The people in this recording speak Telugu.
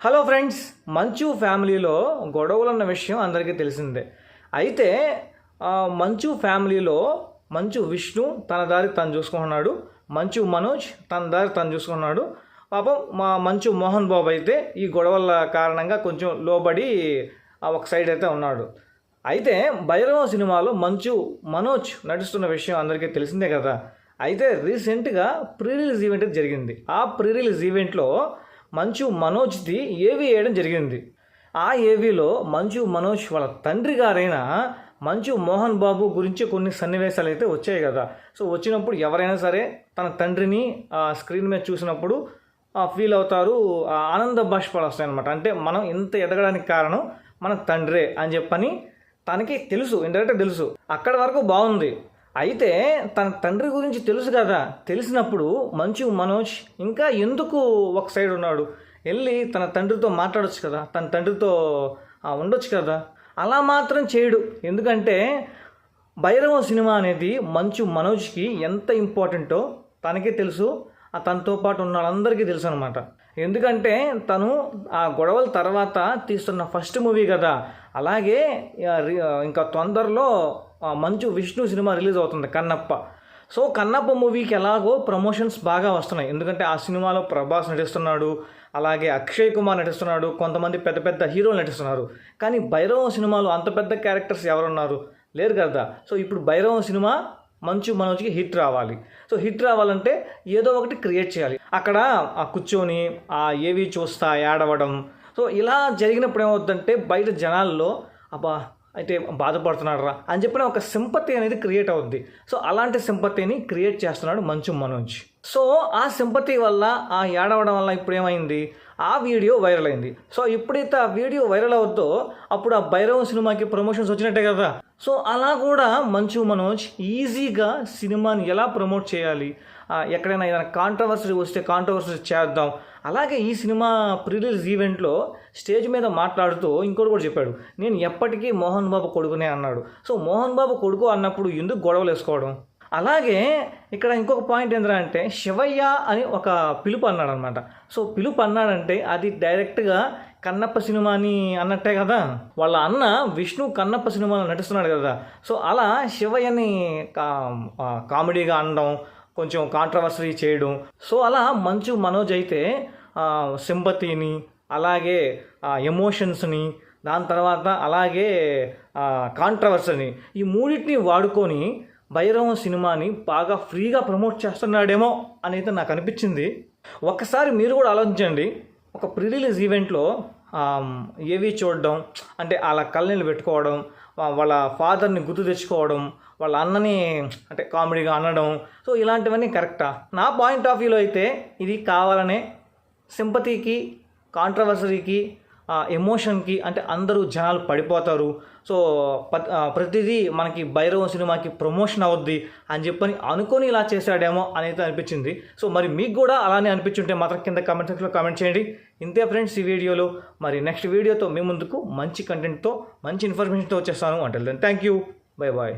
హలో ఫ్రెండ్స్, మంచు ఫ్యామిలీలో గొడవలున్న విషయం అందరికీ తెలిసిందే. అయితే మంచు ఫ్యామిలీలో మంచు విష్ణు తన దారి తను చూసుకుంటున్నాడు, మంచు మనోజ్ తన దారి తను చూసుకున్నాడు. పాపం మా మంచు మోహన్ బాబు అయితే ఈ గొడవల కారణంగా కొంచెం లోబడి ఒక సైడ్ అయితే ఉన్నాడు. అయితే భైరవ సినిమాలో మంచు మనోజ్ నడుస్తున్న విషయం అందరికీ తెలిసిందే కదా. అయితే రీసెంట్గా ప్రీ రిలీజ్ ఈవెంట్ జరిగింది. ఆ ప్రీ రిలీజ్ ఈవెంట్లో మంచు మనోజ్ది ఏవీ వేయడం జరిగింది. ఆ ఏవీలో మంచు మనోజ్ వాళ్ళ తండ్రి గారైన మంచు మోహన్ బాబు గురించి కొన్ని సన్నివేశాలు అయితే వచ్చాయి కదా. సో వచ్చినప్పుడు ఎవరైనా సరే తన తండ్రిని స్క్రీన్ మీద చూసినప్పుడు ఫీల్ అవుతారు, ఆనంద బాష్పాలు వస్తాయి అనమాట. అంటే మనం ఇంత ఎదగడానికి కారణం మన తండ్రే అని చెప్పని తనకి తెలుసు, ఇండైరెక్ట్గా తెలుసు. అక్కడి వరకు బాగుంది. అయితే తన తండ్రి గురించి తెలుసు కదా, తెలిసినప్పుడు మంచు మనోజ్ ఇంకా ఎందుకు ఒక సైడ్ ఉన్నాడు, వెళ్ళి తన తండ్రితో మాట్లాడొచ్చు కదా, తన తండ్రితో ఉండొచ్చు కదా. అలా మాత్రం చేయడు. ఎందుకంటే భైరవ సినిమా అనేది మంచు మనోజ్కి ఎంత ఇంపార్టెంటో తనకే తెలుసు, తనతో పాటు ఉన్న వాళ్ళందరికీ తెలుసు అనమాట. ఎందుకంటే తను ఆ గొడవల తర్వాత తీస్తున్న ఫస్ట్ మూవీ కదా. అలాగే ఇంకా తొందరలో మంచు విష్ణు సినిమా రిలీజ్ అవుతుంది, కన్నప్ప. సో కన్నప్ప మూవీకి ఎలాగో ప్రమోషన్స్ బాగా వస్తున్నాయి. ఎందుకంటే ఆ సినిమాలో ప్రభాస్ నటిస్తున్నాడు, అలాగే అక్షయ్ కుమార్ నటిస్తున్నాడు, కొంతమంది పెద్ద పెద్ద హీరోలు నటిస్తున్నారు. కానీ భైరవ సినిమాలో అంత పెద్ద క్యారెక్టర్స్ ఎవరున్నారు, లేరు కదా. సో ఇప్పుడు భైరవ సినిమా మంచు మనోజ్కి హిట్ రావాలి. సో హిట్ రావాలంటే ఏదో ఒకటి క్రియేట్ చేయాలి. అక్కడ కూర్చొని ఏవి చూస్తా ఏడవడం, సో ఇలా జరిగినప్పుడు ఏమవుతుందంటే బయట జనాల్లో అబ్బా అయితే బాధపడుతున్నారా అని చెప్పిన ఒక సింపతి అనేది క్రియేట్ అవుద్ది. సో అలాంటి సింపతిని క్రియేట్ చేస్తున్నాడు మంచు మనోజ్. సో ఆ సింపతి వల్ల ఆ ఏడవడం వల్ల ఇప్పుడు ఏమైంది, ఆ వీడియో వైరల్ అయింది. సో ఎప్పుడైతే ఆ వీడియో వైరల్ అవుద్దో అప్పుడు ఆ భైరవ సినిమాకి ప్రమోషన్స్ వచ్చినట్టే కదా. సో అలా కూడా మంచు మనోజ్ ఈజీగా సినిమాని ఎలా ప్రమోట్ చేయాలి, ఎక్కడైనా ఏదైనా కాంట్రవర్సీ వస్తే కాంట్రవర్సీ చేద్దాం. అలాగే ఈ సినిమా ప్రీ రిలీజ్ ఈవెంట్లో స్టేజ్ మీద మాట్లాడుతూ ఇంకోటి కూడా చెప్పాడు, నేను ఎప్పటికీ మోహన్ బాబు కొడుకునే అన్నాడు. సో మోహన్ బాబు కొడుకు అన్నప్పుడు ఎందుకు గొడవలు వేసుకోవడం. అలాగే ఇక్కడ ఇంకొక పాయింట్ ఏంటంటే శివయ్య అని ఒక పిలుపు అన్నాడు అనమాట. సో పిలుపు అన్నాడంటే అది డైరెక్ట్గా కన్నప్ప సినిమాని అన్నట్టే కదా. వాళ్ళ అన్న విష్ణు కన్నప్ప సినిమాలో నటిస్తున్నాడు కదా. సో అలా శివయ్యని కామెడీగా అనడం, కొంచెం కాంట్రవర్సరీ చేయడం. సో అలా మంచు మనోజ్ అయితే సింపతిని, అలాగే ఎమోషన్స్ని, దాని తర్వాత అలాగే కాంట్రవర్సీని, ఈ మూడింటిని వాడుకొని భైరవ సినిమాని బాగా ఫ్రీగా ప్రమోట్ చేస్తున్నాడేమో అనేది నాకు అనిపించింది. ఒక్కసారి మీరు కూడా ఆలోచించండి. ఒక ప్రీ రిలీజ్ ఈవెంట్లో ఏవి చూడడం అంటే అలా కళ్ళనీళ్ళు పెట్టుకోవడం, వాళ్ళ ఫాదర్ని గుర్తు తెచ్చుకోవడం, వాళ్ళ అన్నని అంటే కామెడీగా అనడం, సో ఇలాంటివన్నీ కరెక్టా? నా పాయింట్ ఆఫ్ వ్యూలో అయితే ఇది కావాలనే సింపతికి, కాంట్రవర్సరీకి, ఎమోషన్కి, అంటే అందరూ జనాలు పడిపోతారు, సో ప్రతిదీ మనకి భైరవ సినిమాకి ప్రమోషన్ అవుద్ది అని చెప్పని అనుకొని ఇలా చేశాడేమో అనేది అనిపించింది. సో మరి మీకు కూడా అలానే అనిపించుంటే మాత్రం కింద కామెంట్ సెక్షన్లో కామెంట్ చేయండి. ఇంతే ఫ్రెండ్స్ ఈ వీడియోలో. మరి నెక్స్ట్ వీడియోతో మీ ముందుకు మంచి కంటెంట్తో, మంచి ఇన్ఫర్మేషన్తో వచ్చేస్తాను. అంటే థ్యాంక్ యూ, బై బాయ్.